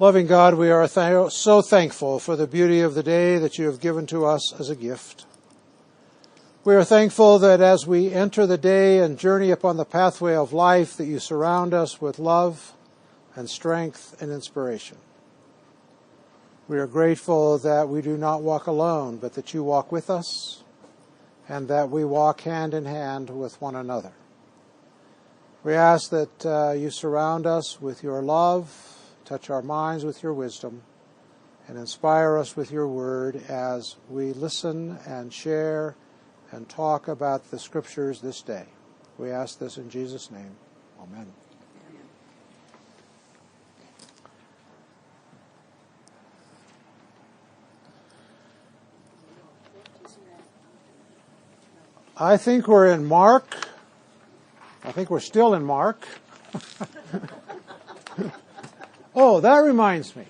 Loving God, we are so thankful for the beauty of the day that you have given to us as a gift. We are thankful that as we enter the day and journey upon the pathway of life, that you surround us with love and strength and inspiration. We are grateful that we do not walk alone, but that you walk with us and that we walk hand in hand with one another. We ask that you surround us with your love, touch our minds with your wisdom, and inspire us with your word as we listen and share and talk about the Scriptures this day. We ask this in Jesus' name. Amen. I think we're in Mark. I think we're still in Mark. Oh, that reminds me.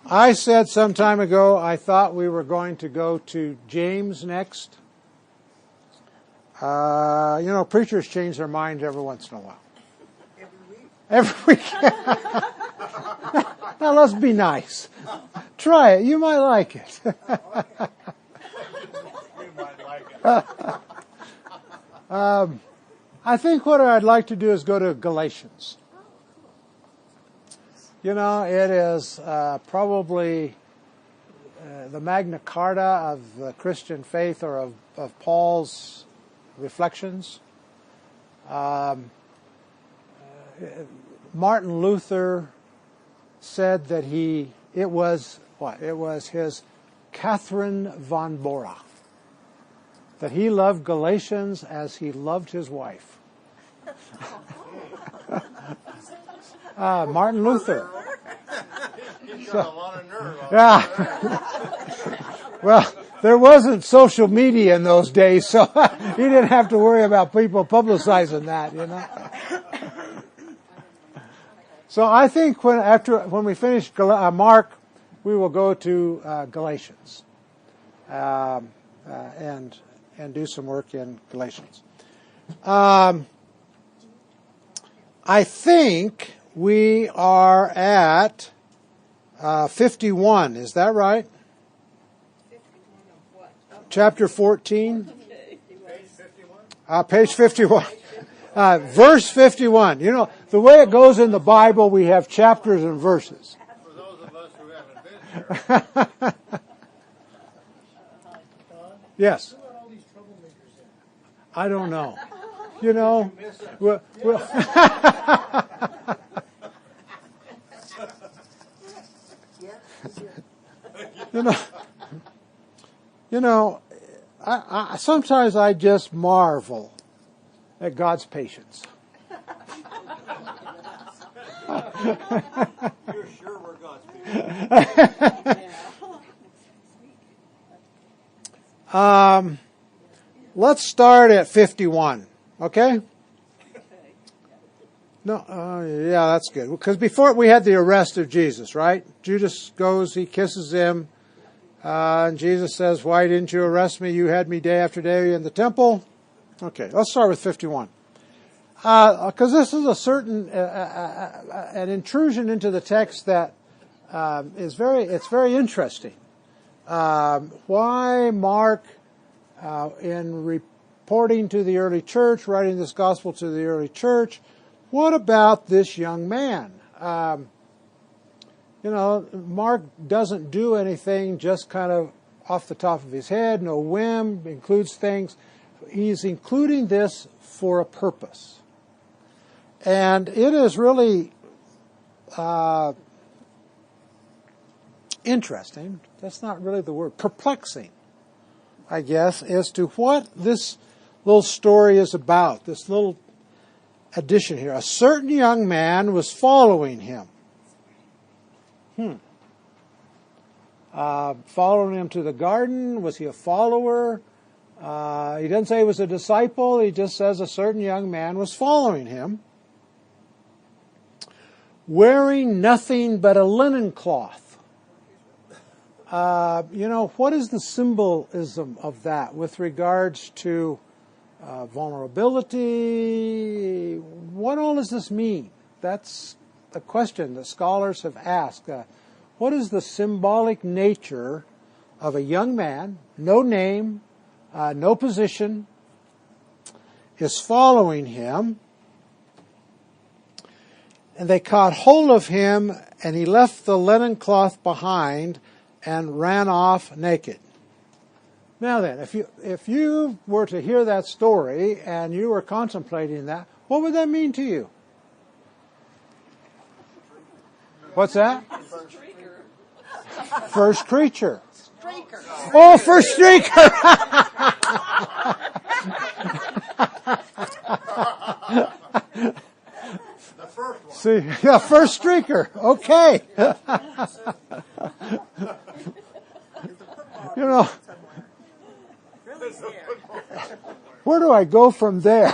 I said some time ago I thought we were going to go to James next. Preachers change their mind every once in a while. Every week? Now let's be nice. Try it. You might like it. I think what I'd like to do is go to Galatians. You know, it is probably the Magna Carta of the Christian faith, or of Paul's reflections. Martin Luther said that it was his Catherine von Bora, that he loved Galatians as he loved his wife. Martin Luther. He's got a lot of nerve. Yeah. Well, there wasn't social media in those days, so he didn't have to worry about people publicizing that, you know. So I think when we finish Mark, we will go to Galatians and do some work in Galatians. I think we are at 51. Is that right? 51 of what? Chapter 14. Page 51? Page 51. Verse 51. You know, the way it goes in the Bible, we have chapters and verses. For those of us who haven't been there. Yes. Who are all these troublemakers in? I don't know. You know, well, I sometimes I just marvel at God's patience. You're sure we're God's people. Let's start at 51, okay? No, yeah, that's good. Because before we had the arrest of Jesus, right? Judas goes, he kisses him, and Jesus says, "Why didn't you arrest me? You had me day after day in the temple." Okay, let's start with 51. Because this is a certain an intrusion into the text that is very interesting. Why Mark, in reporting to the early church, writing this gospel to the early church, what about this young man? Mark doesn't do anything just kind of off the top of his head, no whim, includes things. He's including this for a purpose. And it is really interesting, that's not really the word, perplexing, I guess, as to what this little story is about, this little addition here. A certain young man was following him. Following him to the garden. Was he a follower? He doesn't say he was a disciple. He just says a certain young man was following him, wearing nothing but a linen cloth. What is the symbolism of that with regards to vulnerability? What all does this mean? That's a question that scholars have asked. What is the symbolic nature of a young man, no name, no position, is following him, and they caught hold of him, and he left the linen cloth behind and ran off naked. Now then, if you were to hear that story and you were contemplating that, what would that mean to you? What's that? First creature. Streaker. Oh, first streaker! The first one. See, yeah, first streaker. Okay. You know, Really scared. where do I go from there?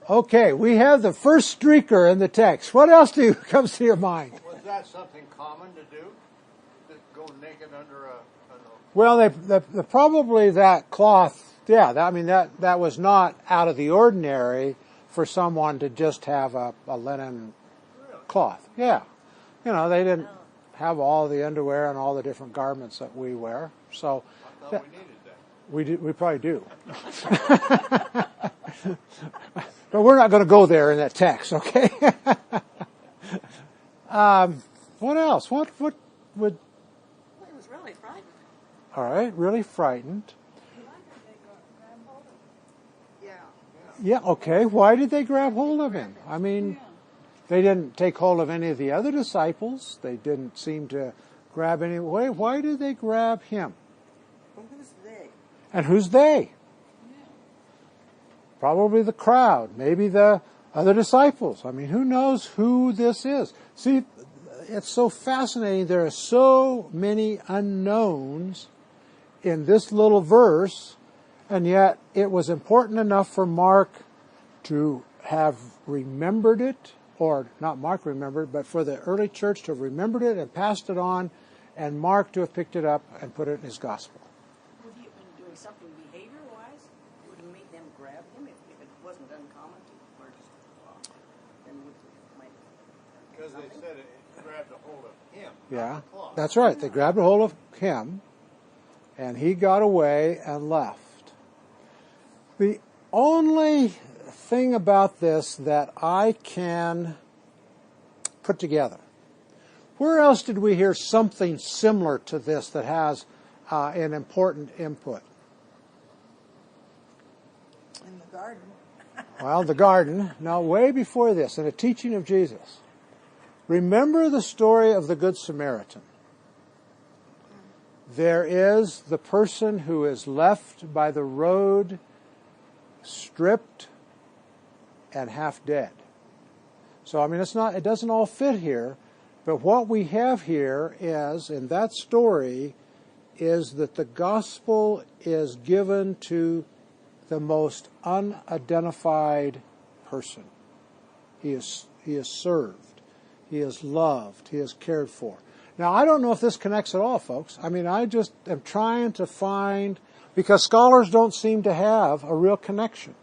Okay, we have the first streaker in the text. What else comes to your mind? Was that something common to do? To go naked under a Well, they probably that cloth. Yeah, that was not out of the ordinary for someone to just have a linen cloth. Yeah, they didn't have all the underwear and all the different garments that we wear. So I thought we needed that. we probably do. But we're not going to go there in that text, okay? What else? What would? Well, he was really frightened. All right, really frightened. Yeah. Yeah, okay. Why did they grab hold of him? I mean, they didn't take hold of any of the other disciples. They didn't seem to grab any. Why did they grab him? Well, who's they? And who's they? Probably the crowd, maybe the other disciples. I mean, who knows who this is? See, it's so fascinating. There are so many unknowns in this little verse, and yet it was important enough for Mark to have remembered it, or not Mark remembered, but for the early church to have remembered it and passed it on, and Mark to have picked it up and put it in his gospel. Would he have been doing something behavior-wise? Would it make them grab him if it wasn't uncommon to, or just, then would might Because they said it grabbed a hold of him. Yeah, not the cloth. that's right. They grabbed a hold of him, and he got away and left. The only thing about this that I can put together, where else did we hear something similar to this that has an important input? In the garden. Well, the garden. Now, way before this, in a teaching of Jesus, remember the story of the Good Samaritan. There is the person who is left by the road, stripped and half dead. So, I mean, it doesn't all fit here, but what we have here is, in that story, is that the gospel is given to the most unidentified person. He is served. He is loved. He is cared for. Now, I don't know if this connects at all, folks. I mean, I just am trying to find, because scholars don't seem to have a real connection.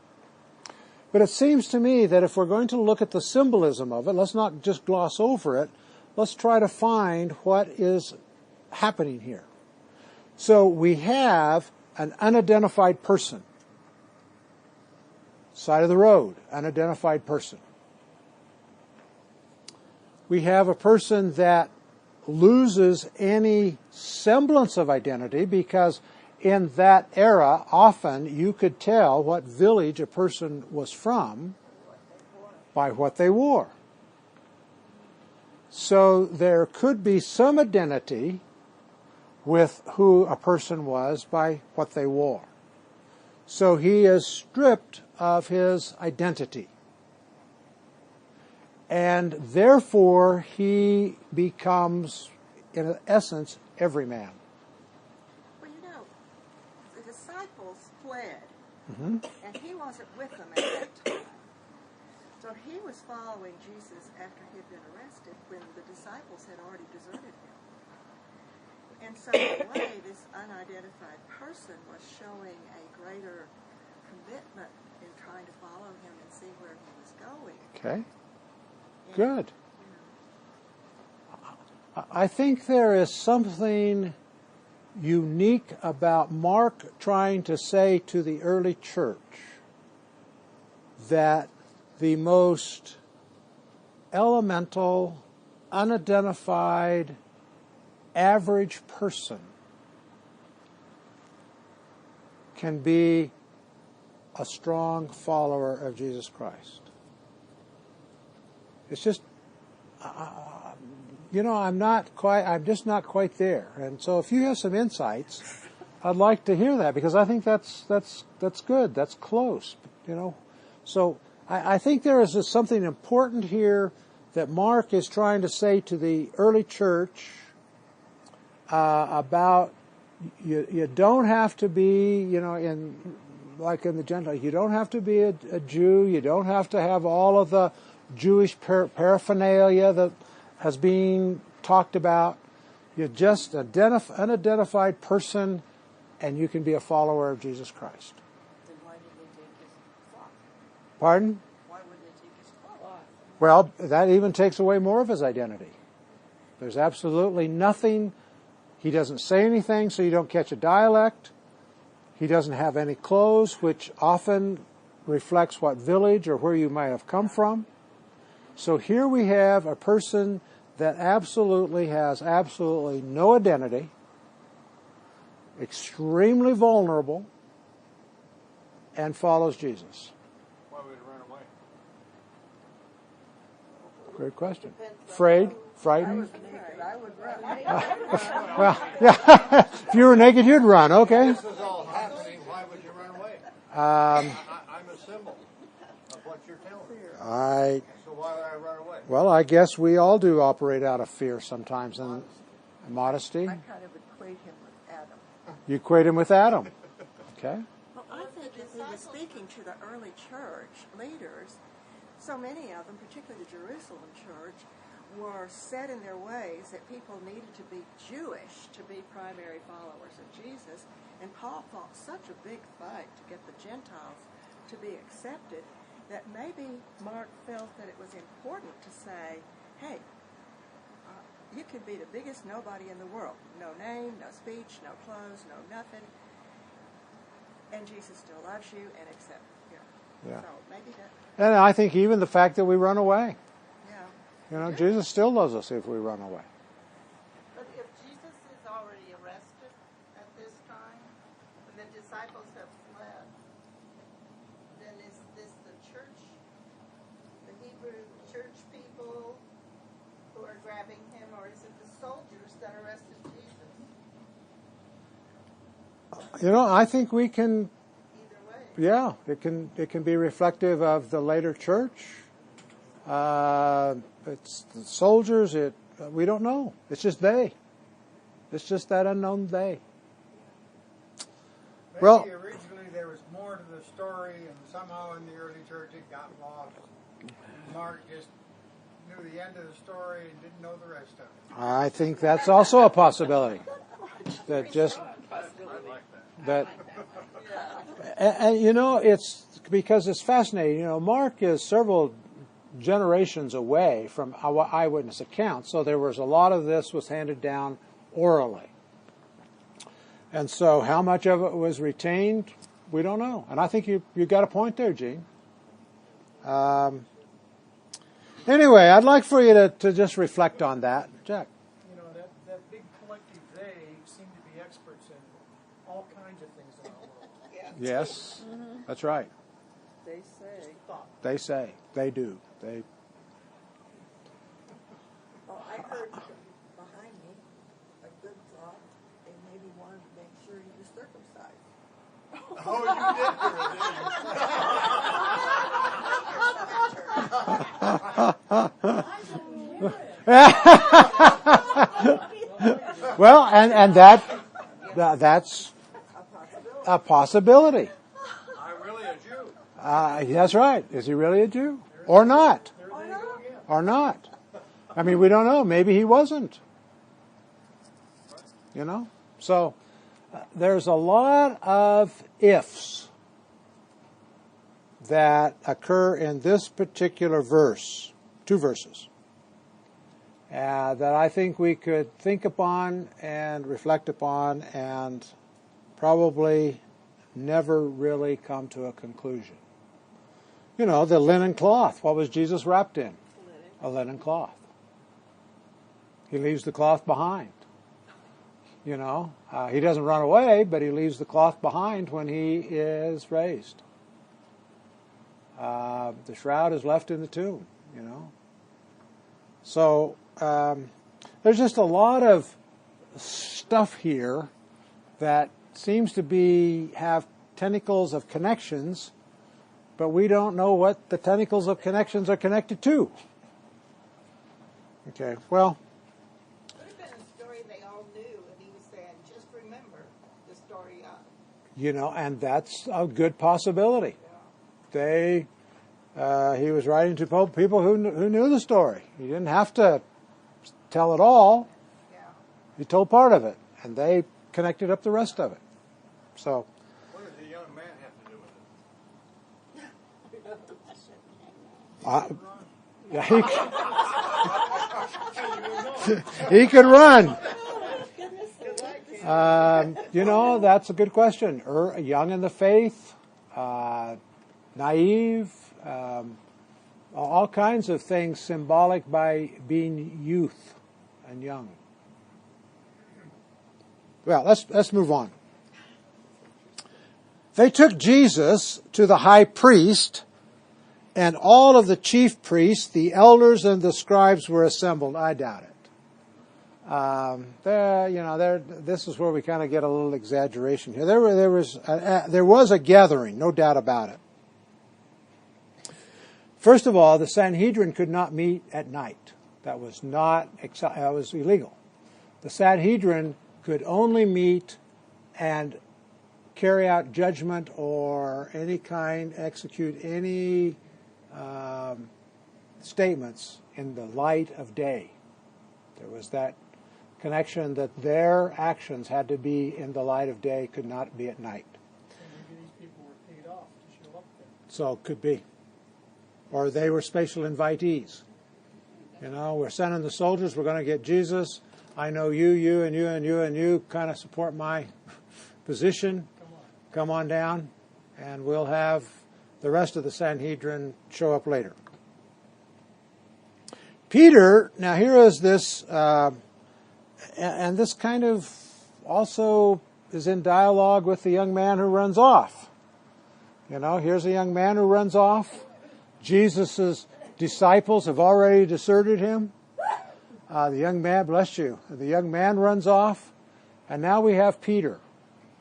But it seems to me that if we're going to look at the symbolism of it, let's not just gloss over it. Let's try to find what is happening here. So we have an unidentified person. Side of the road, unidentified person. We have a person that loses any semblance of identity, because in that era, often you could tell what village a person was from by what they wore. So there could be some identity with who a person was by what they wore. So he is stripped of his identity. And therefore he becomes, in essence, every man. Well, the disciples fled, Mm-hmm. and he wasn't with them at that time. So he was following Jesus after he had been arrested when the disciples had already deserted him. And so in a way, this unidentified person was showing a greater commitment in trying to follow him Okay. Good. I think there is something unique about Mark trying to say to the early church that the most elemental, unidentified, average person can be a strong follower of Jesus Christ. It's just, I'm just not quite there. And so if you have some insights, I'd like to hear that, because I think that's good. That's close, So I think there is something important here that Mark is trying to say to the early church about you don't have to be, like in the Gentiles, you don't have to be a Jew. You don't have to have all of the Jewish paraphernalia that has been talked about. You're just an unidentified person, and you can be a follower of Jesus Christ. Then why did they take his flock? Pardon? Why wouldn't they take his flock? Well, that even takes away more of his identity. There's absolutely nothing. He doesn't say anything, so you don't catch a dialect. He doesn't have any clothes, which often reflects what village or where you might have come from. So here we have a person that absolutely has absolutely no identity, extremely vulnerable, and follows Jesus. Why would he run away? Great question. Afraid? Frightened? I would run. Well, yeah. If you were naked, you'd run. Okay. This is all happening. Why would you run away? I'm a symbol of what you're telling me. So why would I run away? Well, I guess we all do operate out of fear sometimes, and modesty. I kind of equate him with Adam. You equate him with Adam. Okay. Well, I think if he was speaking to the early church leaders, so many of them, particularly the Jerusalem church, were set in their ways that people needed to be Jewish to be primary followers of Jesus. And Paul fought such a big fight to get the Gentiles to be accepted that maybe Mark felt that it was important to say, hey, you could be the biggest nobody in the world. No name, no speech, no clothes, no nothing. And Jesus still loves you and accepts you. Yeah. So maybe that, And I think even the fact that we run away. yeah. Jesus still loves us if we run away. But if Jesus is already arrested at this time, and the disciples have fled, then is this the church, the Hebrew church people who are grabbing him, or is it the soldiers that arrested Jesus? I think we can, Either way. it can be reflective of the later church. It's the soldiers. We don't know. It's just they. It's just that unknown they. Maybe Well- originally there was more to the story, and somehow in the early church it got lost. Mark just knew the end of the story and didn't know the rest of it. I think that's also a possibility. That just that, and it's because it's fascinating. Mark is several generations away from eyewitness accounts, so there was a lot of this was handed down orally. And so how much of it was retained, we don't know. And I think you got a point there, Gene. Anyway, I'd like for you to just reflect on that. Jack. That big collective they seem to be experts in all kinds of things in our world. Yes, that's right. They say. They say. They do. They. Oh, I heard behind me a good thought. They maybe wanted to make sure he was circumcised. Oh, you did, Well, and that's a possibility. I'm really a Jew. That's right. Is he really a Jew? Or not? Or not? I mean, we don't know. Maybe he wasn't. So there's a lot of ifs that occur in this particular verse, 2 verses, that I think we could think upon and reflect upon and probably never really come to a conclusion. You know, the linen cloth. What was Jesus wrapped in? A linen cloth. He leaves the cloth behind. You know, he doesn't run away, but he leaves the cloth behind when he is raised. The shroud is left in the tomb, you know. So there's just a lot of stuff here that seems to have tentacles of connections, but we don't know what the tentacles of connections are connected to. Okay, well. Could have been a story they all knew, and he was saying, just remember the story of. You know, and that's a good possibility. He was writing to people who knew the story. He didn't have to tell it all. Yeah. He told part of it, and they connected up the rest of it. So. What does the young man have to do with it? He could run. You know, that's a good question. Young in the faith, naive, all kinds of things symbolic by being youth and young. Well, let's move on. They took Jesus to the high priest, and all of the chief priests, the elders, and the scribes were assembled. I doubt it. This is where we kind of get a little exaggeration here. There was a gathering, no doubt about it. First of all, the Sanhedrin could not meet at night. That was illegal. The Sanhedrin could only meet and carry out judgment or execute any statements in the light of day. There was that connection that their actions had to be in the light of day, could not be at night. So maybe these people were paid off to show up there. So it could be. Or they were special invitees. You know, we're sending the soldiers, we're going to get Jesus. I know you, and you, and you, and you kind of support my position. Come on down, and we'll have the rest of the Sanhedrin show up later. Peter, now here is this, and this kind of also is in dialogue with the young man who runs off. You know, here's a young man who runs off. Jesus' disciples have already deserted him. The young man, bless you, the young man runs off, and now we have Peter,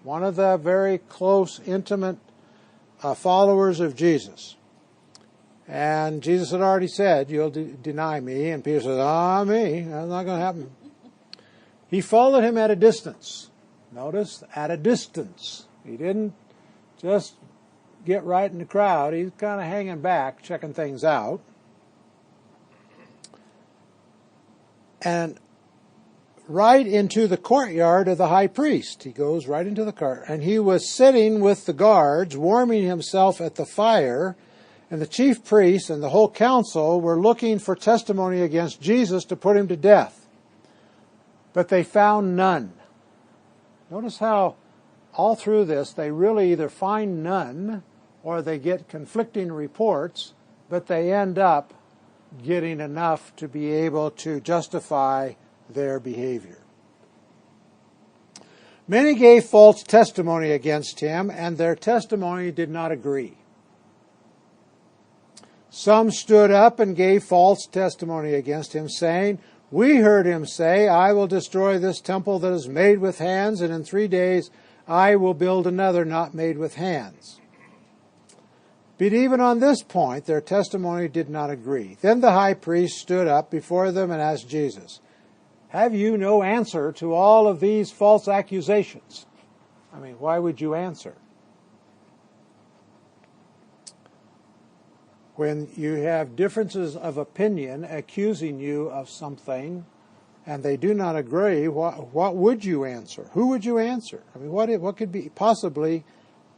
one of the very close, intimate followers of Jesus. And Jesus had already said, you'll deny me. And Peter says, me, that's not going to happen. He followed him at a distance. Notice, at a distance. He didn't just get right in the crowd. He's kind of hanging back, checking things out. And right into the courtyard of the high priest. He goes right into the court. And he was sitting with the guards, warming himself at the fire. And the chief priests and the whole council were looking for testimony against Jesus to put him to death. But they found none. Notice how all through this they really either find none or they get conflicting reports, but they end up getting enough to be able to justify their behavior. Many gave false testimony against him, and their testimony did not agree. Some stood up and gave false testimony against him, saying, we heard him say, I will destroy this temple that is made with hands, and in 3 days I will build another not made with hands. But even on this point, their testimony did not agree. Then the high priest stood up before them and asked Jesus, have you no answer to all of these false accusations? I mean, why would you answer? When you have differences of opinion accusing you of something and they do not agree, what would you answer? Who would you answer? I mean, what could possibly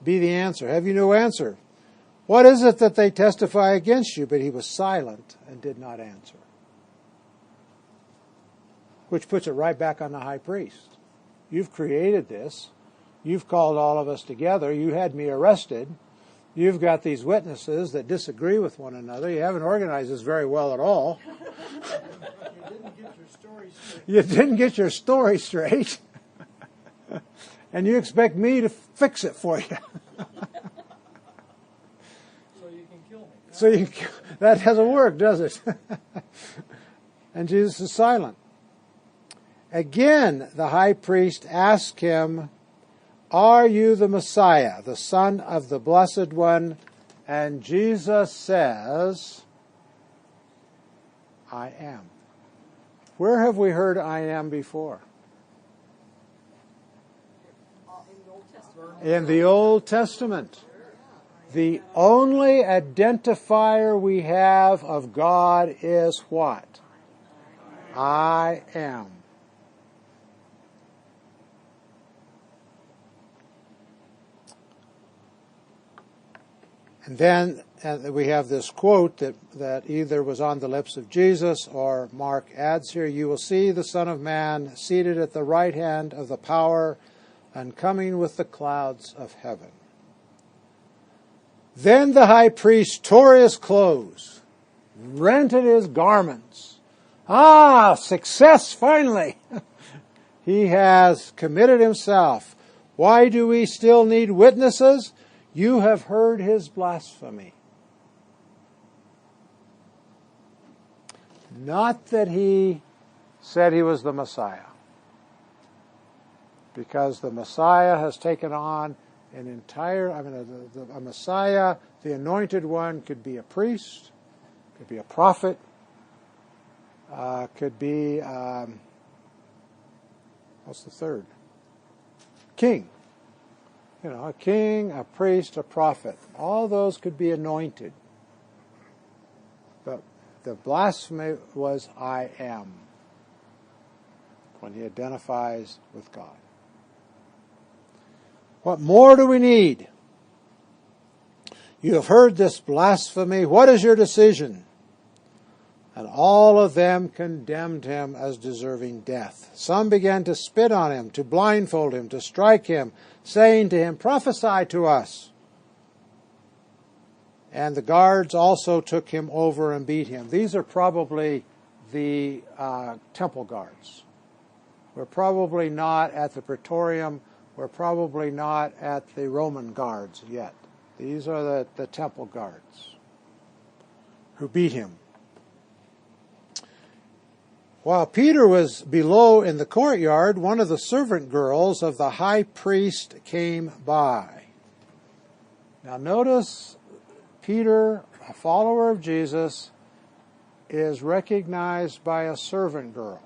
be the answer? Have you no answer? What is it that they testify against you? But he was silent and did not answer. Which puts it right back on the high priest. You've created this. You've called all of us together. You had me arrested. You've got these witnesses that disagree with one another. You haven't organized this very well at all. You didn't get your story straight. And you expect me to fix it for you. So you can, that doesn't work, does it? And Jesus is silent. Again, the high priest asked him, "Are you the Messiah, the Son of the Blessed One?" And Jesus says, "I am." Where have we heard "I am" before? In the Old Testament. The only identifier we have of God is what? I am. And then we have this quote that either was on the lips of Jesus or Mark adds here, "You will see the Son of Man seated at the right hand of the power and coming with the clouds of heaven." Then the high priest tore his clothes, rented his garments. Success finally! He has committed himself. Why do we still need witnesses? You have heard his blasphemy. Not that he said he was the Messiah, because the Messiah has taken on an entire, a Messiah, the anointed one, could be a priest, could be a prophet, could be, what's the third? King. A king, a priest, a prophet. All those could be anointed. But the blasphemy was "I am," when he identifies with God. What more do we need? You have heard this blasphemy. What is your decision? And all of them condemned him as deserving death. Some began to spit on him, to blindfold him, to strike him, saying to him, "Prophesy to us." And the guards also took him over and beat him. These are probably the temple guards. We're probably not at the Praetorium. We're probably not at the Roman guards yet. These are the temple guards who beat him. While Peter was below in the courtyard, one of the servant girls of the high priest came by. Now notice Peter, a follower of Jesus, is recognized by a servant girl.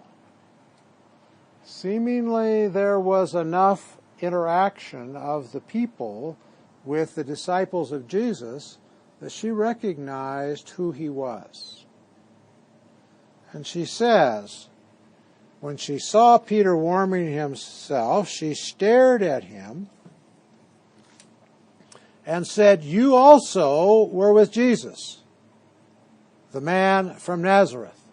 Seemingly there was enough interaction of the people with the disciples of Jesus that she recognized who he was. And she says, when she saw Peter warming himself, she stared at him and said, "You also were with Jesus, the man from Nazareth."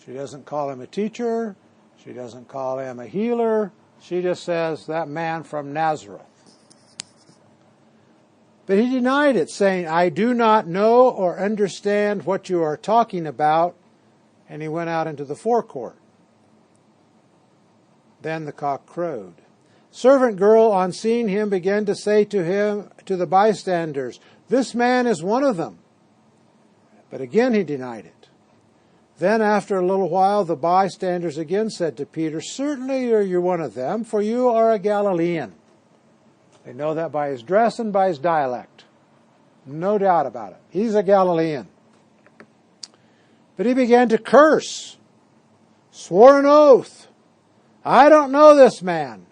She doesn't call him a teacher. She doesn't call him a healer. She just says, "That man from Nazareth." But he denied it, saying, "I do not know or understand what you are talking about." And he went out into the forecourt. Then the cock crowed. Servant girl, on seeing him, began to say to the bystanders, "This man is one of them." But again he denied it. Then after a little while the bystanders again said to Peter, "Certainly you're one of them, for you are a Galilean." They know that by his dress and by his dialect. No doubt about it. He's a Galilean. But he began to curse, swore an oath. "I don't know this man."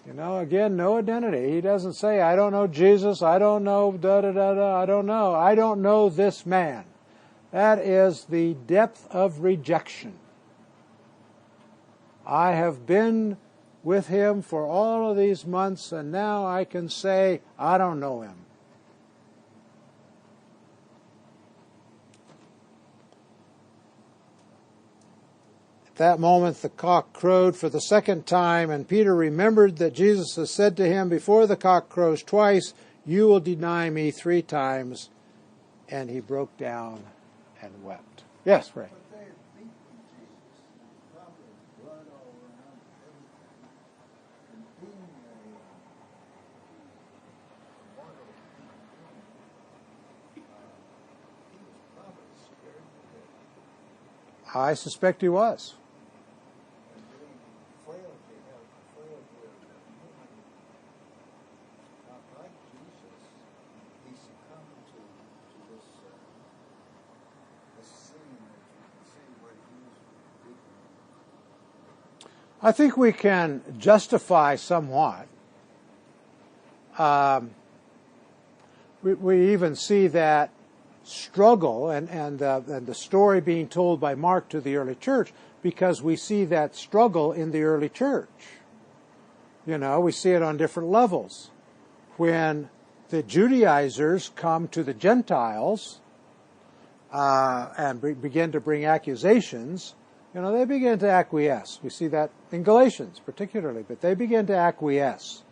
Again, no identity. He doesn't say, "I don't know Jesus, I don't know da-da-da-da, I don't know. I don't know this man." That is the depth of rejection. I have been with him for all of these months, and now I can say, "I don't know him." that moment the cock crowed for the second time, and Peter remembered that Jesus had said to him, before the cock crows twice, you will deny me 3 times. And he broke down and wept. Yes, Ray. But they had beaten Jesus, probably blood all around everything, and being a mortal human being, he was probably scared to death. I suspect he was. And the frailty of human, not like Jesus, he succumbed to this scene that you can see where he was beaten. I think we can justify somewhat. We even see that struggle and the story being told by Mark to the early church, because we see that struggle in the early church. You know, we see it on different levels. When the Judaizers come to the Gentiles and begin to bring accusations, you know, they begin to acquiesce. We see that in Galatians particularly, but they begin to acquiesce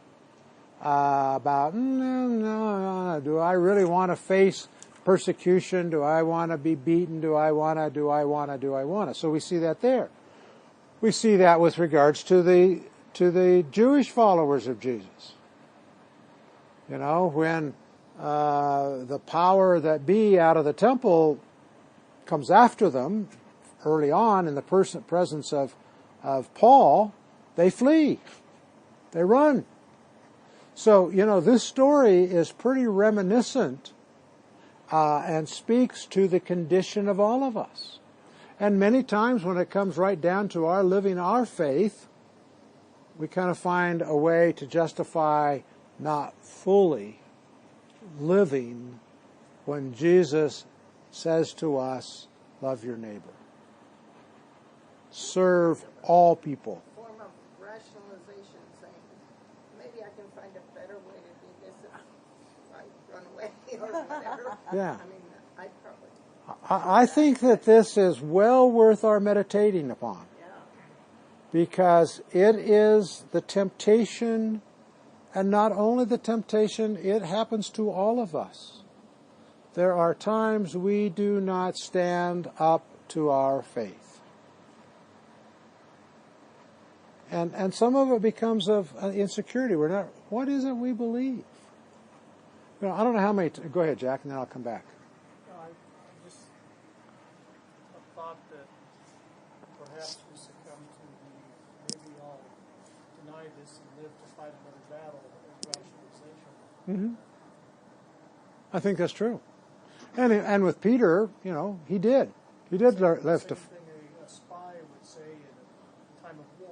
about, no, do I really want to face persecution? Do I want to be beaten? Do I want to? So we see that there. We see that with regards to the Jewish followers of Jesus. You know, when the power that be out of the temple comes after them early on in the presence of Paul, they flee. They run. So, you know, this story is pretty reminiscent and speaks to the condition of all of us. And many times when it comes right down to our living our faith, we kind of find a way to justify not fully living when Jesus says to us, love your neighbor. Serve all people. Form of rationalization saying, maybe I can find a better way to do this if I run away or whatever. Yeah. I mean, I probably... I think that this is well worth our meditating upon. Yeah. Because it is the temptation, and not only the temptation, it happens to all of us. There are times we do not stand up to our faith. And some of it becomes of insecurity. We're not, what is it we believe? You know, I don't know how many, go ahead, Jack, and then I'll come back. No, I just thought that perhaps we succumb to maybe I'll deny this and live to fight another battle as rationalization. I think that's true. And with Peter, you know, he did. He did live to... Same thing a spy would say in a time of war.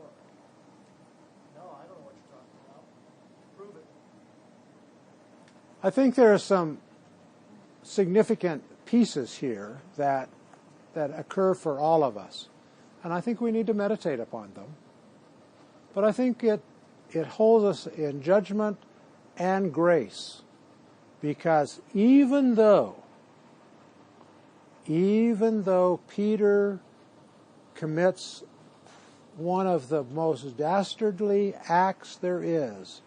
No, I don't know what you're talking about. Prove it. I think there are some significant pieces here that occur for all of us. And I think we need to meditate upon them. But I think it holds us in judgment and grace. Because even though Peter commits one of the most dastardly acts there is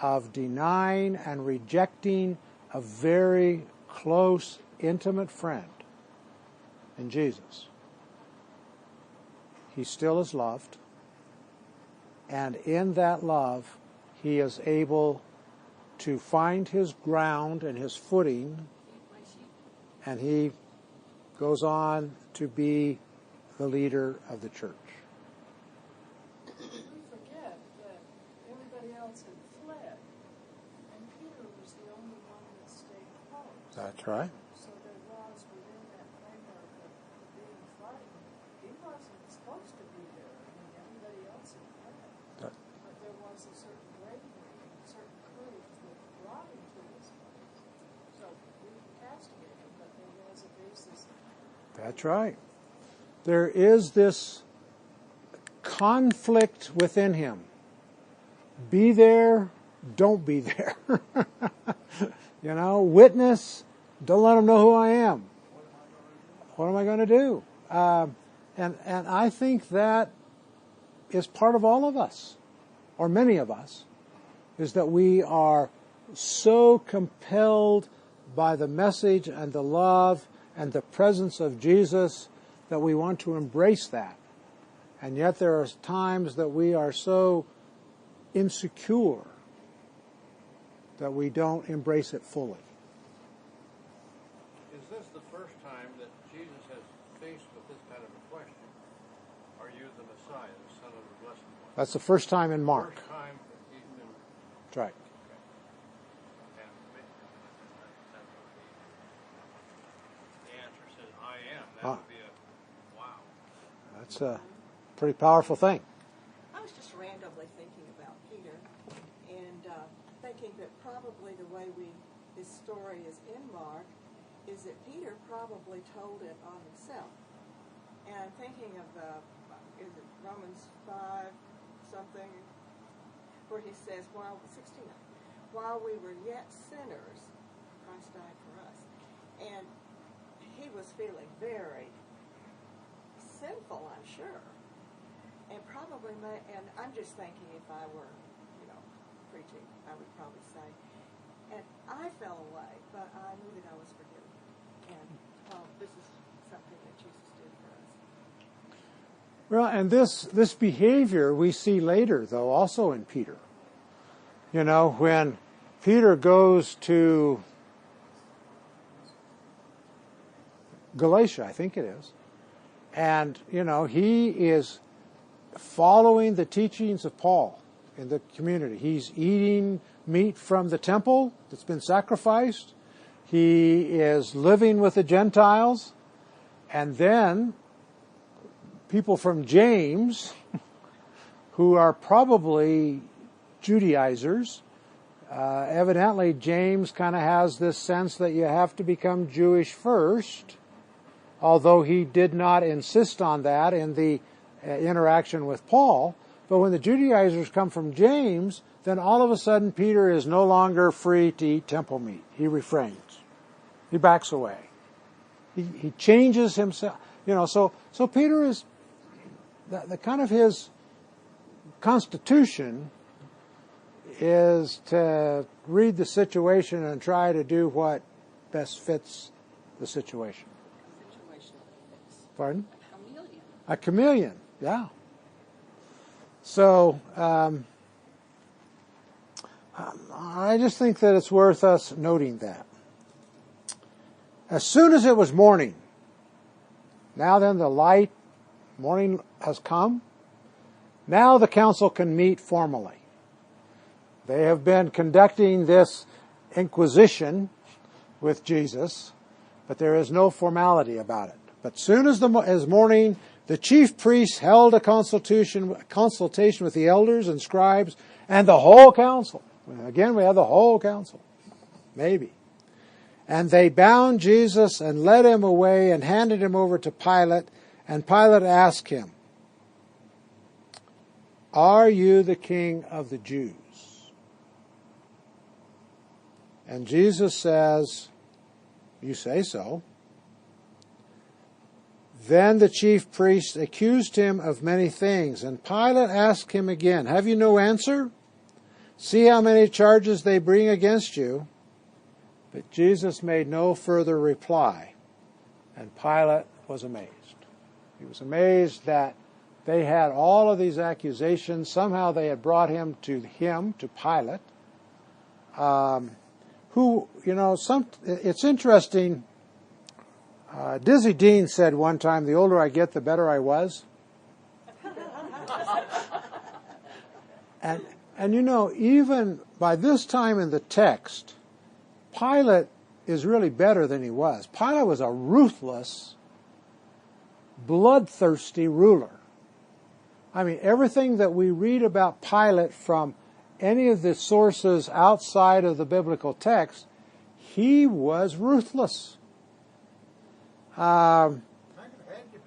of denying and rejecting a very close, intimate friend in Jesus, he still is loved, and in that love he is able to find his ground and his footing, and he goes on to be the leader of the church. We forget that everybody else had fled, and Peter was the only one that stayed home. That's right. So there was within that framework of being frightened, he wasn't supposed to be there. I mean, everybody else had fled. But there was a certain bravery and a certain courage that brought him to this place. So we can castigate him, but there was a basis. That's right. There is this conflict within him. Be there, don't be there. You know, witness, don't let them know who I am. What am I going to do? And I think that is part of all of us, or many of us, is that we are so compelled by the message and the love and the presence of Jesus that we want to embrace that. And yet there are times that we are so insecure that we don't embrace it fully. Is this the first time that Jesus has faced with this kind of a question? Are you the Messiah, the Son of the Blessed One? That's the first time in Mark. First time that he's been... That's right. And the answer says, I am. That would be a wow. That's a pretty powerful thing. I was just randomly thinking about Peter and thinking that probably the way his story is in Mark is that Peter probably told it on himself. And I'm thinking of, is it Romans 5 something, where he says, while we were yet sinners, Christ died for us. And he was feeling very sinful, I'm sure. And probably, and I'm just thinking if I were, preaching, I would probably say, and I fell away, but I knew that I was forgiven. And this is something that Jesus did for us. Well, and this behavior we see later, though, also in Peter. When Peter goes to Galatia, I think it is, and, he is following the teachings of Paul in the community. He's eating meat from the temple that's been sacrificed. He is living with the Gentiles. And then people from James, who are probably Judaizers, evidently James kind of has this sense that you have to become Jewish first, although he did not insist on that in the interaction with Paul. But when the Judaizers come from James, then all of a sudden Peter is no longer free to eat temple meat. He refrains. He backs away. He changes himself. So Peter is, the kind of his constitution is to read the situation and try to do what best fits the situation. Pardon? A chameleon, yeah. So, I just think that it's worth us noting that. As soon as it was morning, now then the light, morning has come, now the council can meet formally. They have been conducting this inquisition with Jesus, but there is no formality about it. But soon as morning, the chief priests held a consultation with the elders and scribes and the whole council. Again, we have the whole council. Maybe. And they bound Jesus and led him away and handed him over to Pilate. And Pilate asked him, "Are you the king of the Jews?" And Jesus says, "You say so." Then the chief priests accused him of many things. And Pilate asked him again, "Have you no answer? See how many charges they bring against you." But Jesus made no further reply. And Pilate was amazed. He was amazed that they had all of these accusations. Somehow they had brought him, to Pilate. It's interesting. Dizzy Dean said one time, "The older I get, the better I was." And even by this time in the text, Pilate is really better than he was. Pilate was a ruthless, bloodthirsty ruler. I mean, everything that we read about Pilate from any of the sources outside of the biblical text, he was ruthless. Kind of had to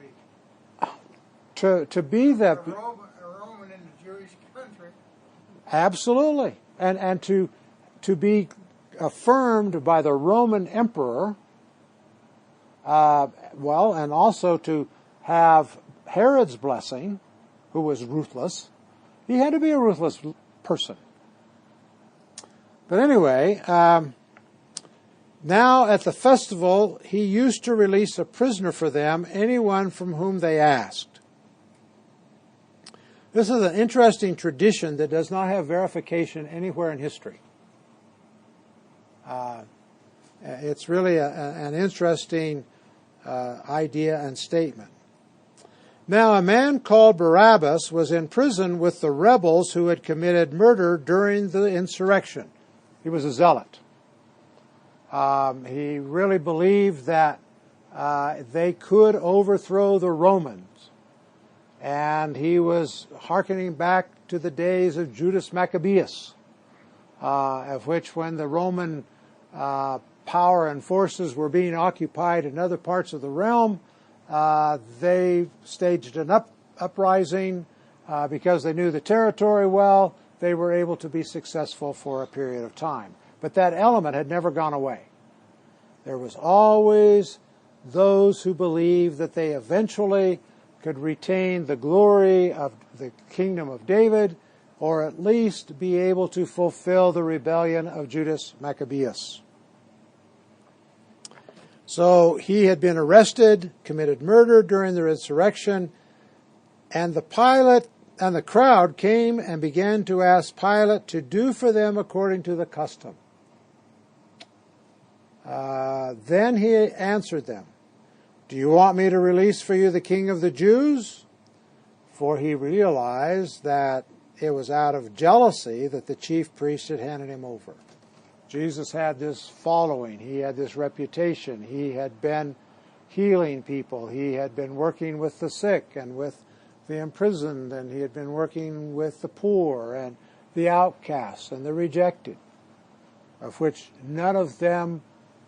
be. To be that. A Roman in the Jewish country. Absolutely. And to be affirmed by the Roman emperor, and also to have Herod's blessing, who was ruthless. He had to be a ruthless person. But anyway, now at the festival, he used to release a prisoner for them, anyone from whom they asked. This is an interesting tradition that does not have verification anywhere in history. It's really an interesting idea and statement. Now, a man called Barabbas was in prison with the rebels who had committed murder during the insurrection. He was a zealot. He really believed that they could overthrow the Romans. And he was hearkening back to the days of Judas Maccabeus, of which when the Roman power and forces were being occupied in other parts of the realm, they staged an uprising because they knew the territory well. They were able to be successful for a period of time. But that element had never gone away. There was always those who believed that they eventually could retain the glory of the kingdom of David, or at least be able to fulfill the rebellion of Judas Maccabeus. So he had been arrested, committed murder during the insurrection, and the crowd came and began to ask Pilate to do for them according to the custom. Then he answered them, "Do you want me to release for you the king of the Jews?" For he realized that it was out of jealousy that the chief priest had handed him over. Jesus had this following. He had this reputation. He had been healing people. He had been working with the sick and with the imprisoned, and he had been working with the poor and the outcasts and the rejected, of which none of them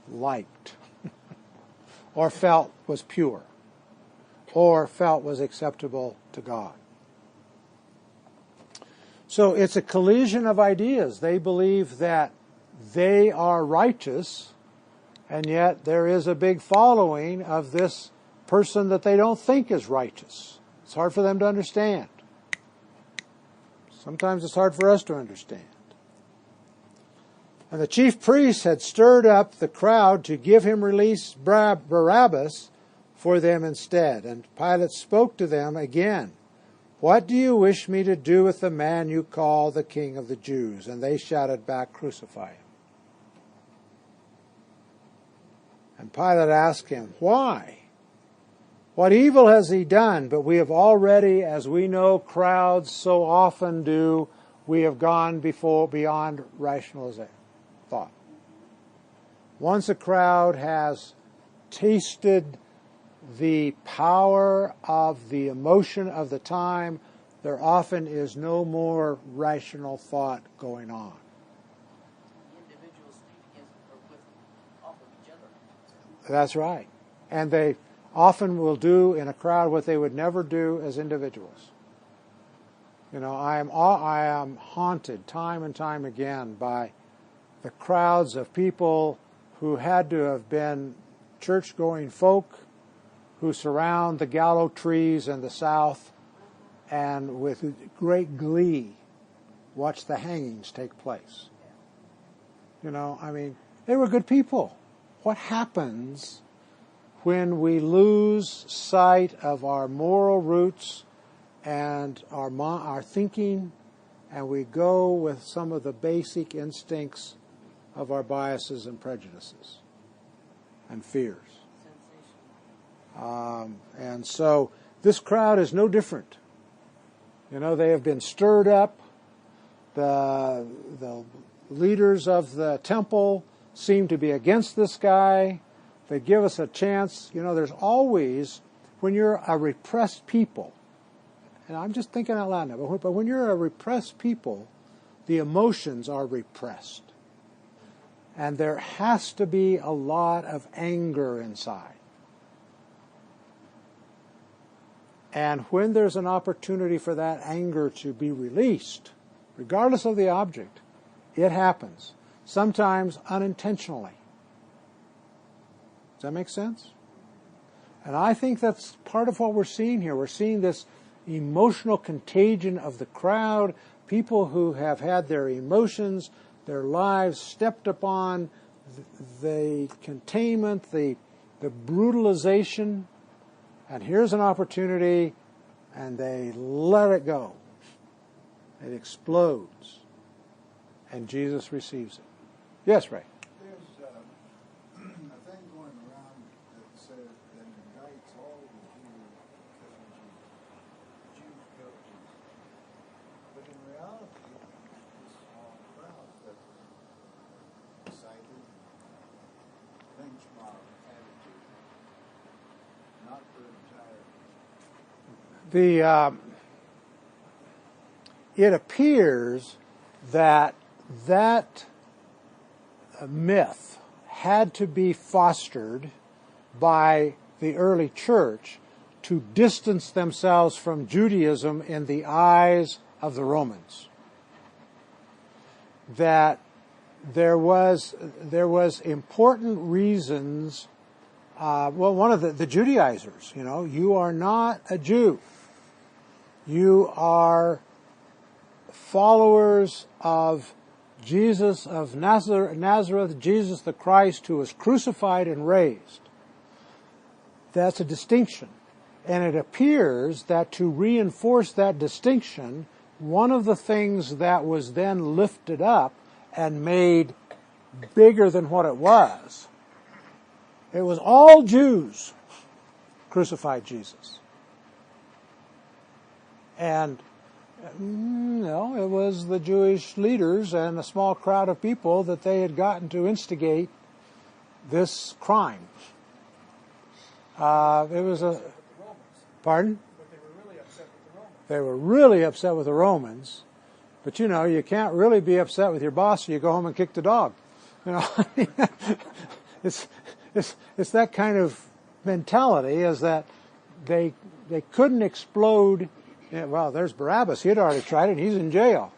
liked or felt was pure or felt was acceptable to God. So it's a collision of ideas. They believe that they are righteous, and yet there is a big following of this person that they don't think is righteous. It's hard for them to understand. Sometimes it's hard for us to understand. And the chief priests had stirred up the crowd to give him release Barabbas for them instead. And Pilate spoke to them again. "What do you wish me to do with the man you call the King of the Jews?" And they shouted back, "Crucify him." And Pilate asked him, "Why? What evil has he done?" But we have already, as we know crowds so often do, we have gone beyond rationalization, thought. Once a crowd has tasted the power of the emotion of the time, there often is no more rational thought going on. Individuals speak against or with off of each other. That's right. And they often will do in a crowd what they would never do as individuals. You know, I am haunted time and time again by the crowds of people who had to have been church-going folk who surround the gallows trees in the South and with great glee watch the hangings take place. You know, I mean, they were good people. What happens when we lose sight of our moral roots and our thinking, and we go with some of the basic instincts of our biases and prejudices and fears? And so this crowd is no different. You know, they have been stirred up. The leaders of the temple seem to be against this guy. They give us a chance. You know, there's always, when you're a repressed people, and I'm just thinking out loud now, but when you're a repressed people, the emotions are repressed. And there has to be a lot of anger inside. And when there's an opportunity for that anger to be released, regardless of the object, it happens, sometimes unintentionally. Does that make sense? And I think that's part of what we're seeing here. We're seeing this emotional contagion of the crowd, people who have had their emotions, their lives stepped upon, the containment, the brutalization, and here's an opportunity, and they let it go. It explodes, and Jesus receives it. Yes, Ray? There's a thing going around that says that indicts all the Jews guilty. But in reality, this small crowd that cited lynch mob attitude, not the entire. It appears that myth had to be fostered by the early church to distance themselves from Judaism in the eyes of the Romans. That there was important reasons. One of the Judaizers, you are not a Jew. You are followers of Jesus of Nazareth, Jesus the Christ, who was crucified and raised. That's a distinction. And it appears that to reinforce that distinction, one of the things that was then lifted up and made bigger than what it was all Jews crucified Jesus. And it was the Jewish leaders and a small crowd of people that they had gotten to instigate this crime. It was a... Pardon? But they were really upset with the Romans. They were really upset with the Romans. But you can't really be upset with your boss, so you go home and kick the dog. It's that kind of mentality, is that they couldn't explode. Well, there's Barabbas. He had already tried it, and he's in jail.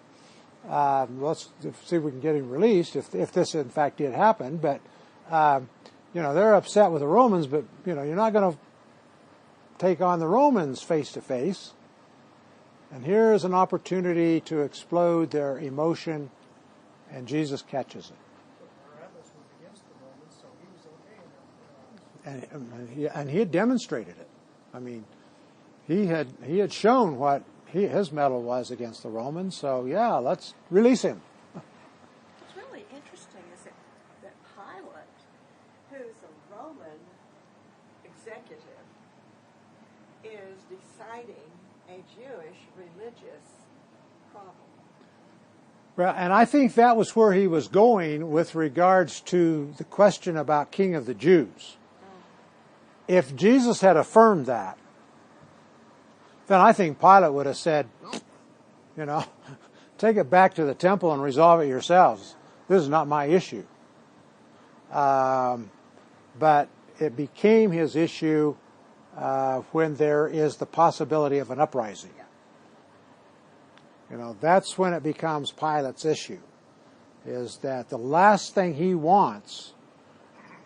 Let's see if we can get him released, if this in fact did happen. But, they're upset with the Romans, but, you're not going to take on the Romans face to face. And here's an opportunity to explode their emotion, and Jesus catches it. But Barabbas was against the Romans, so he was okay in their eyes. And he had demonstrated it. I mean, he had shown what his mettle was against the Romans. So let's release him. What's really interesting is that Pilate, who's a Roman executive, is deciding a Jewish religious problem. Well, and I think that was where he was going with regards to the question about King of the Jews. If Jesus had affirmed that, then I think Pilate would have said, take it back to the temple and resolve it yourselves. This is not my issue. But it became his issue when there is the possibility of an uprising. That's when it becomes Pilate's issue, is that the last thing he wants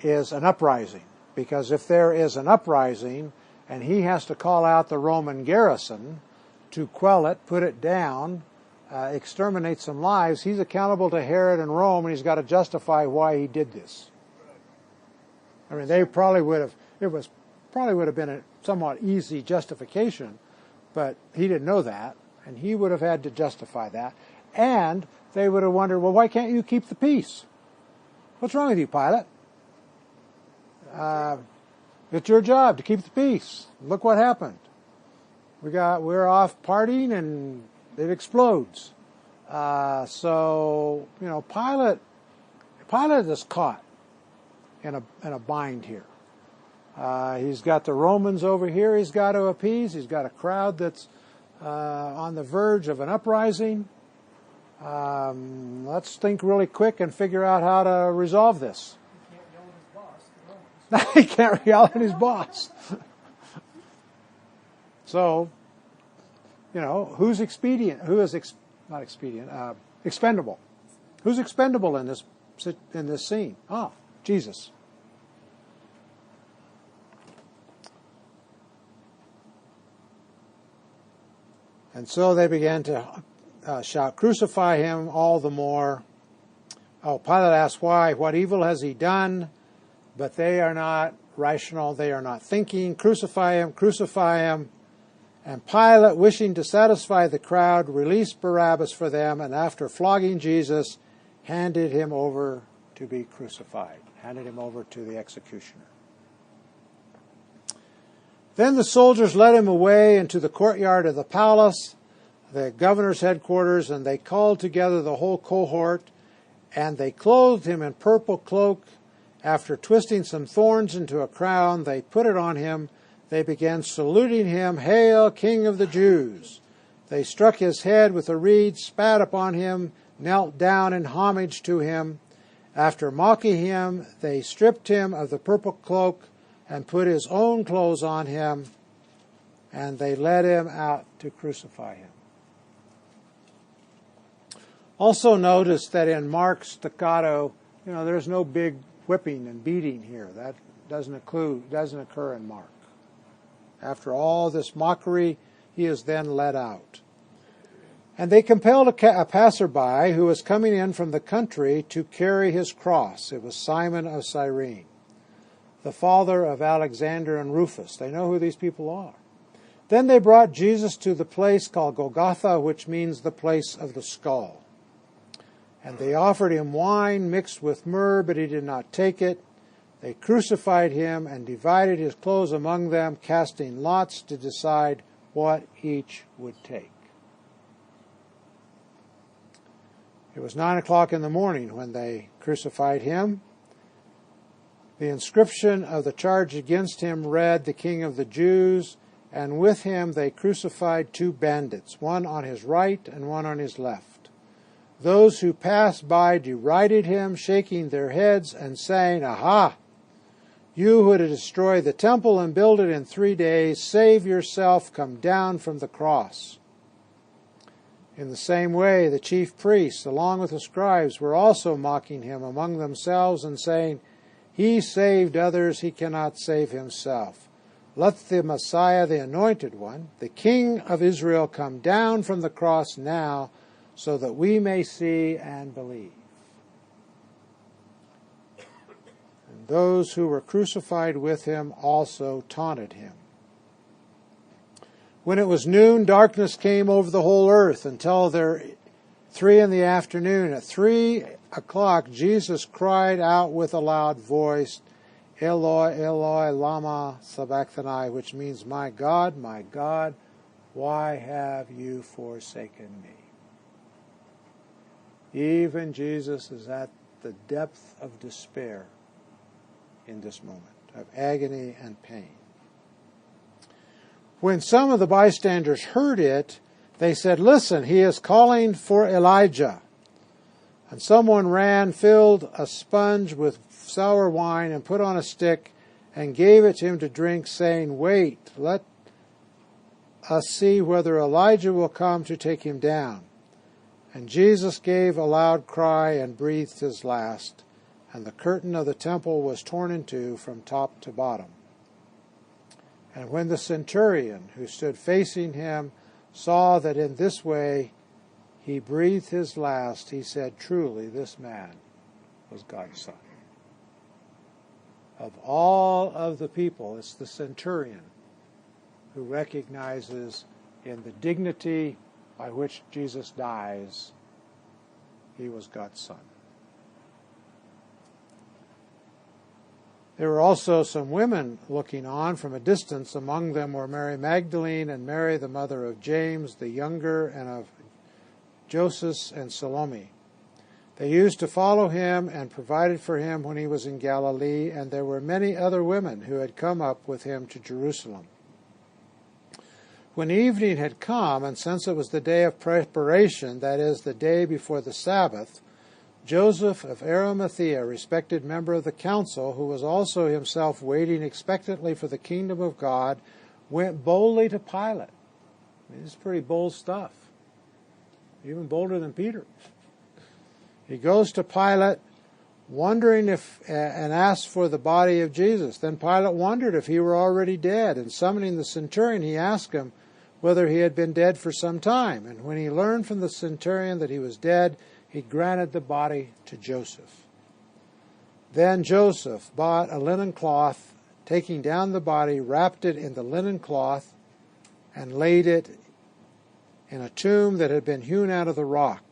is an uprising. Because if there is an uprising and he has to call out the Roman garrison to quell it, put it down, exterminate some lives, he's accountable to Herod and Rome, and he's got to justify why he did this. I mean, it probably would have been a somewhat easy justification, but he didn't know that, and he would have had to justify that. And they would have wondered, well, why can't you keep the peace? What's wrong with you, Pilate? It's your job to keep the peace. Look what happened. We're off partying and it explodes. So Pilate is caught in a bind here. He's got the Romans over here he's got to appease. He's got a crowd that's on the verge of an uprising. Let's think really quick and figure out how to resolve this. He can't yell at his boss. So, who's expedient? Not expedient? Expendable. Who's expendable in this scene? Oh, Jesus. And so they began to shout, "Crucify him," all the more. Pilate asked why. "What evil has he done?" But they are not rational. They are not thinking. "Crucify him, crucify him." And Pilate, wishing to satisfy the crowd, released Barabbas for them, and after flogging Jesus, handed him over to be crucified, handed him over to the executioner. Then the soldiers led him away into the courtyard of the palace, the governor's headquarters, and they called together the whole cohort, and they clothed him in purple cloak. After twisting some thorns into a crown, they put it on him. They began saluting him, "Hail, King of the Jews!" They struck his head with a reed, spat upon him, knelt down in homage to him. After mocking him, they stripped him of the purple cloak and put his own clothes on him, and they led him out to crucify him. Also notice that in Mark's staccato, there's no big whipping and beating here. That doesn't occur in Mark. After all this mockery, he is then led out. And they compelled a passerby who was coming in from the country to carry his cross. It was Simon of Cyrene, the father of Alexander and Rufus. They know who these people are. Then they brought Jesus to the place called Golgotha, which means the place of the skull. And they offered him wine mixed with myrrh, but he did not take it. They crucified him and divided his clothes among them, casting lots to decide what each would take. It was 9 o'clock in the morning when they crucified him. The inscription of the charge against him read, "The King of the Jews," and with him they crucified 2 bandits, one on his right and one on his left. Those who passed by derided him, shaking their heads and saying, "Aha! You who to destroy the temple and build it in 3 days, save yourself, come down from the cross." In the same way, the chief priests, along with the scribes, were also mocking him among themselves and saying, "He saved others, he cannot save himself. Let the Messiah, the Anointed One, the King of Israel, come down from the cross now, so that we may see and believe." And those who were crucified with him also taunted him. When it was noon, darkness came over the whole earth until 3 in the afternoon. At 3 o'clock, Jesus cried out with a loud voice, "Eloi, Eloi, lama sabachthani," which means, my God, why have you forsaken me?" Even Jesus is at the depth of despair in this moment of agony and pain. When some of the bystanders heard it, they said, "Listen, he is calling for Elijah." And someone ran, filled a sponge with sour wine, and put on a stick, and gave it to him to drink, saying, "Wait, let us see whether Elijah will come to take him down." And Jesus gave a loud cry and breathed his last, and the curtain of the temple was torn in two from top to bottom. And when the centurion who stood facing him saw that in this way he breathed his last, he said, "Truly this man was God's Son." Of all of the people, it's the centurion who recognizes in the dignity by which Jesus dies, he was God's Son. There were also some women looking on from a distance. Among them were Mary Magdalene and Mary, the mother of James the younger, and of Joseph and Salome. They used to follow him and provided for him when he was in Galilee, and there were many other women who had come up with him to Jerusalem. When evening had come, and since it was the day of preparation, that is, the day before the Sabbath, Joseph of Arimathea, a respected member of the council, who was also himself waiting expectantly for the kingdom of God, went boldly to Pilate. This is pretty bold stuff, even bolder than Peter. He goes to Pilate, wondering and asks for the body of Jesus. Then Pilate wondered if he were already dead, and summoning the centurion, he asked him, whether he had been dead for some time. And when he learned from the centurion that he was dead, he granted the body to Joseph. Then Joseph bought a linen cloth, taking down the body, wrapped it in the linen cloth, and laid it in a tomb that had been hewn out of the rock.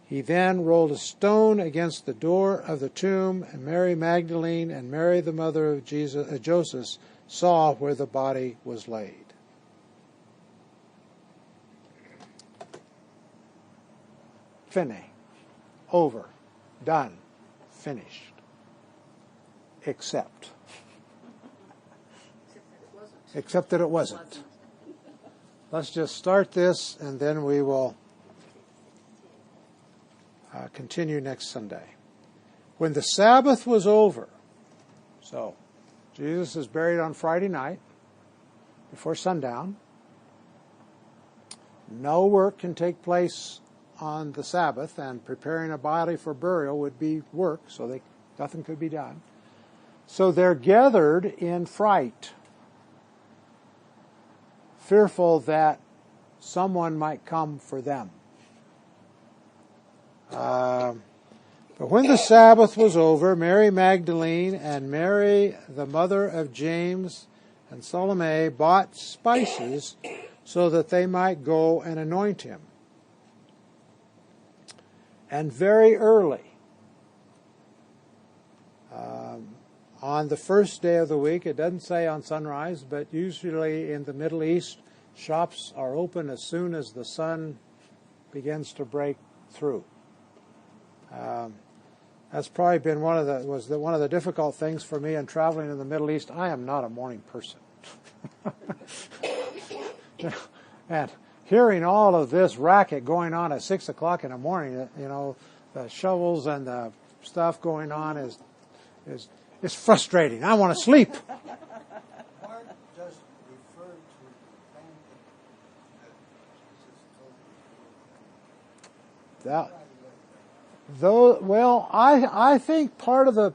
He then rolled a stone against the door of the tomb, and Mary Magdalene and Mary, the mother of Joseph, saw where the body was laid. Fine. Over. Done. Finished. Except that it wasn't. Let's just start this, and then we will continue next Sunday. When the Sabbath was over, so Jesus is buried on Friday night before sundown. No work can take place on the Sabbath, and preparing a body for burial would be work, so nothing could be done. So they're gathered in fright, fearful that someone might come for them. But when the Sabbath was over, Mary Magdalene and Mary, the mother of James and Salome, bought spices so that they might go and anoint him. And very early, on the first day of the week, it doesn't say on sunrise, but usually in the Middle East, shops are open as soon as the sun begins to break through. That's probably been one of the difficult things for me in traveling in the Middle East. I am not a morning person. And hearing all of this racket going on at 6 o'clock in the morning, the shovels and the stuff going on is frustrating. I want to sleep. Mark doesn't refer to the family that Jesus told I think part of the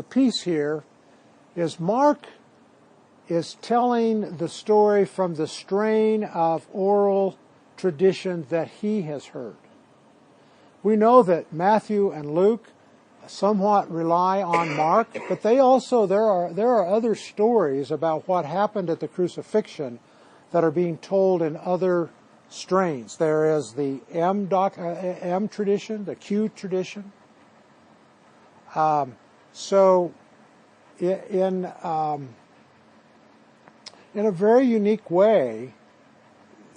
piece here is Mark is telling the story from the strain of oral tradition that he has heard. We know that Matthew and Luke somewhat rely on Mark, but there are other stories about what happened at the crucifixion that are being told in other strains. There is the M tradition, the Q tradition. So in a very unique way,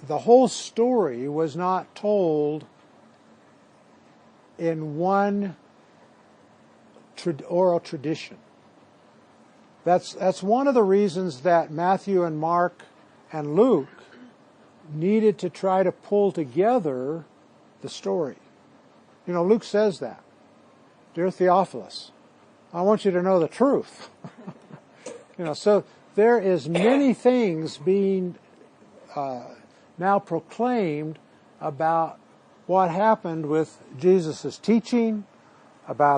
the whole story was not told in one oral tradition. That's one of the reasons that Matthew and Mark and Luke needed to try to pull together the story. Luke says that. Dear Theophilus, I want you to know the truth. So there is many things being now proclaimed about what happened with Jesus' teaching, about